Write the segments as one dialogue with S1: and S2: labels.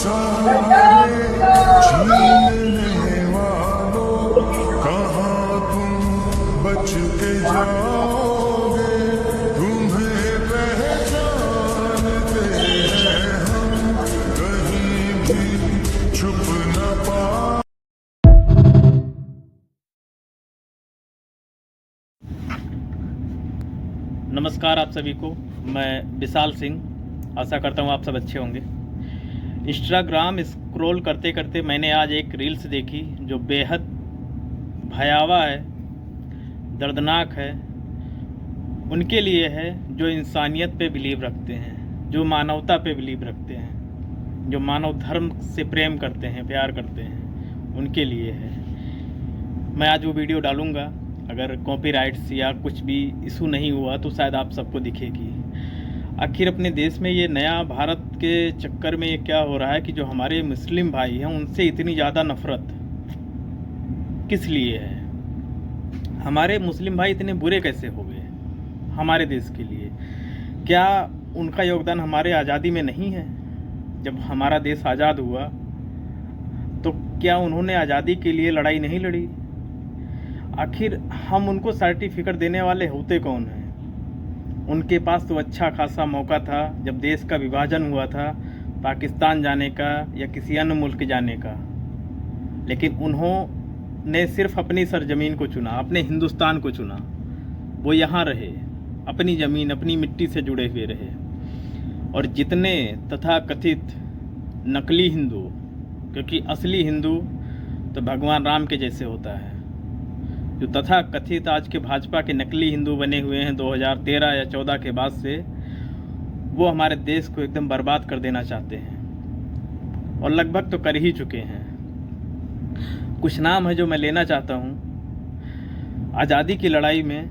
S1: सारे छीनने वालों, कहाँ तुम बच के जाओगे, तुम्हें पहचानते हैं हम, कहीं भी छुप न पा।
S2: नमस्कार आप सभी को, मैं विशाल सिंह। आशा करता हूँ आप सब अच्छे होंगे। इंस्टाग्राम स्क्रॉल करते करते मैंने आज एक रील्स देखी जो बेहद भयावह है, दर्दनाक है। उनके लिए है जो इंसानियत पे बिलीव रखते हैं, जो मानवता पे बिलीव रखते हैं, जो मानव धर्म से प्रेम करते हैं, प्यार करते हैं, उनके लिए है। मैं आज वो वीडियो डालूँगा। अगर कॉपीराइट्स या कुछ भी इशू नहीं हुआ तो शायद आप सबको दिखेगी। आखिर अपने देश में ये नया भारत के चक्कर में ये क्या हो रहा है कि जो हमारे मुस्लिम भाई हैं उनसे इतनी ज़्यादा नफ़रत किस लिए है? हमारे मुस्लिम भाई इतने बुरे कैसे हो गए हमारे देश के लिए? क्या उनका योगदान हमारे आज़ादी में नहीं है? जब हमारा देश आज़ाद हुआ तो क्या उन्होंने आज़ादी के लिए लड़ाई नहीं लड़ी? आखिर हम उनको सर्टिफिकेट देने वाले होते कौन हैं? उनके पास तो अच्छा खासा मौका था जब देश का विभाजन हुआ था, पाकिस्तान जाने का या किसी अन्य मुल्क जाने का, लेकिन उन्होंने सिर्फ अपनी सरजमीन को चुना, अपने हिंदुस्तान को चुना। वो यहाँ रहे, अपनी ज़मीन अपनी मिट्टी से जुड़े हुए रहे। और जितने तथाकथित नकली हिंदू, क्योंकि असली हिंदू तो भगवान राम के जैसे होता है, जो तथा कथित आज के भाजपा के नकली हिंदू बने हुए हैं 2013 या 14 के बाद से, वो हमारे देश को एकदम बर्बाद कर देना चाहते हैं और लगभग तो कर ही चुके हैं। कुछ नाम है जो मैं लेना चाहता हूँ। आज़ादी की लड़ाई में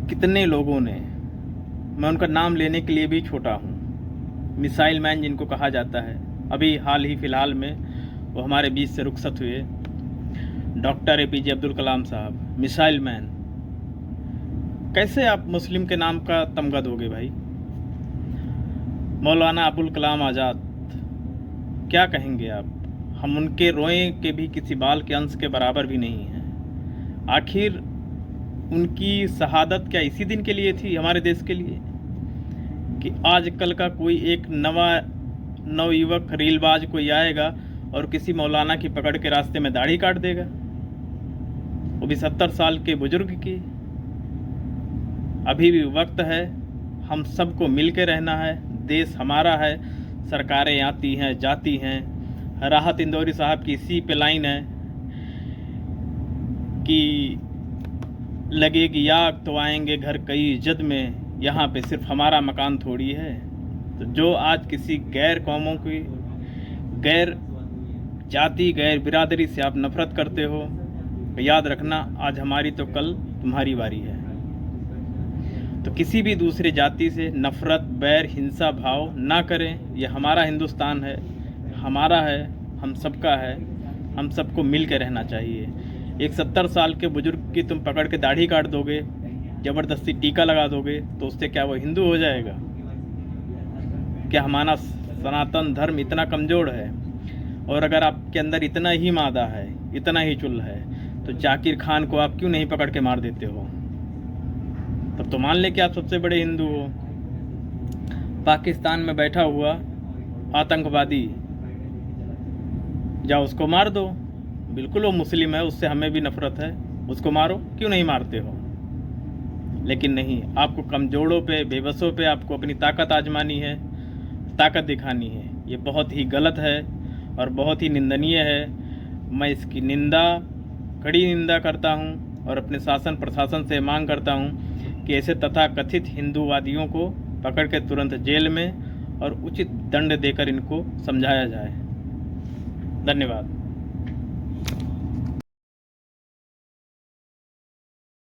S2: कितने लोगों ने, मैं उनका नाम लेने के लिए भी छोटा हूँ। मिसाइल मैन जिनको कहा जाता है, अभी हाल ही फ़िलहाल में वो हमारे बीच से रुखसत हुए। डॉक्टर APJ अब्दुल कलाम साहब, मिसाइल मैन। कैसे आप मुस्लिम के नाम का तमगा दोगे भाई? मौलाना अबुल कलाम आज़ाद, क्या कहेंगे आप? हम उनके रोए के भी किसी बाल के अंश के बराबर भी नहीं हैं। आखिर उनकी शहादत क्या इसी दिन के लिए थी, हमारे देश के लिए, कि आजकल का कोई एक नवयुवक रीलबाज कोई आएगा और किसी मौलाना की पकड़ के रास्ते में दाढ़ी काट देगा, वो भी 70 साल के बुजुर्ग की? अभी भी वक्त है, हम सबको मिल के रहना है। देश हमारा है, सरकारें आती हैं जाती हैं। राहत इंदौरी साहब की इसी पे लाइन है कि लगेगी आग तो आएंगे घर कई इज्जत में, यहाँ पे सिर्फ हमारा मकान थोड़ी है। तो जो आज किसी गैर कौमों की, गैर जाति, गैर बिरादरी से आप नफरत करते हो, याद रखना आज हमारी तो कल तुम्हारी बारी है। तो किसी भी दूसरे जाति से नफरत, बैर, हिंसा भाव ना करें। ये हमारा हिंदुस्तान है, हमारा है, हम सबका है। हम सबको मिल के रहना चाहिए। एक 70 साल के बुजुर्ग की तुम पकड़ के दाढ़ी काट दोगे, ज़बरदस्ती टीका लगा दोगे, तो उससे क्या वो हिंदू हो जाएगा? क्या हमारा सनातन धर्म इतना कमज़ोर है? और अगर आपके अंदर इतना ही मादा है, इतना ही चुल है, तो जाकिर खान को आप क्यों नहीं पकड़ के मार देते हो? तब तो मान ले कि आप सबसे बड़े हिंदू हो। पाकिस्तान में बैठा हुआ आतंकवादी, जाओ उसको मार दो। बिल्कुल वो मुस्लिम है, उससे हमें भी नफरत है, उसको मारो, क्यों नहीं मारते हो? लेकिन नहीं, आपको कमजोरों पे, बेबसों पे आपको अपनी ताकत आजमानी है, ताकत दिखानी है। ये बहुत ही गलत है और बहुत ही निंदनीय है। मैं इसकी निंदा, कड़ी निंदा करता हूं और अपने शासन प्रशासन से मांग करता हूं कि ऐसे तथाकथित हिंदूवादियों को पकड़ के तुरंत जेल में और उचित दंड देकर इनको समझाया जाए। धन्यवाद।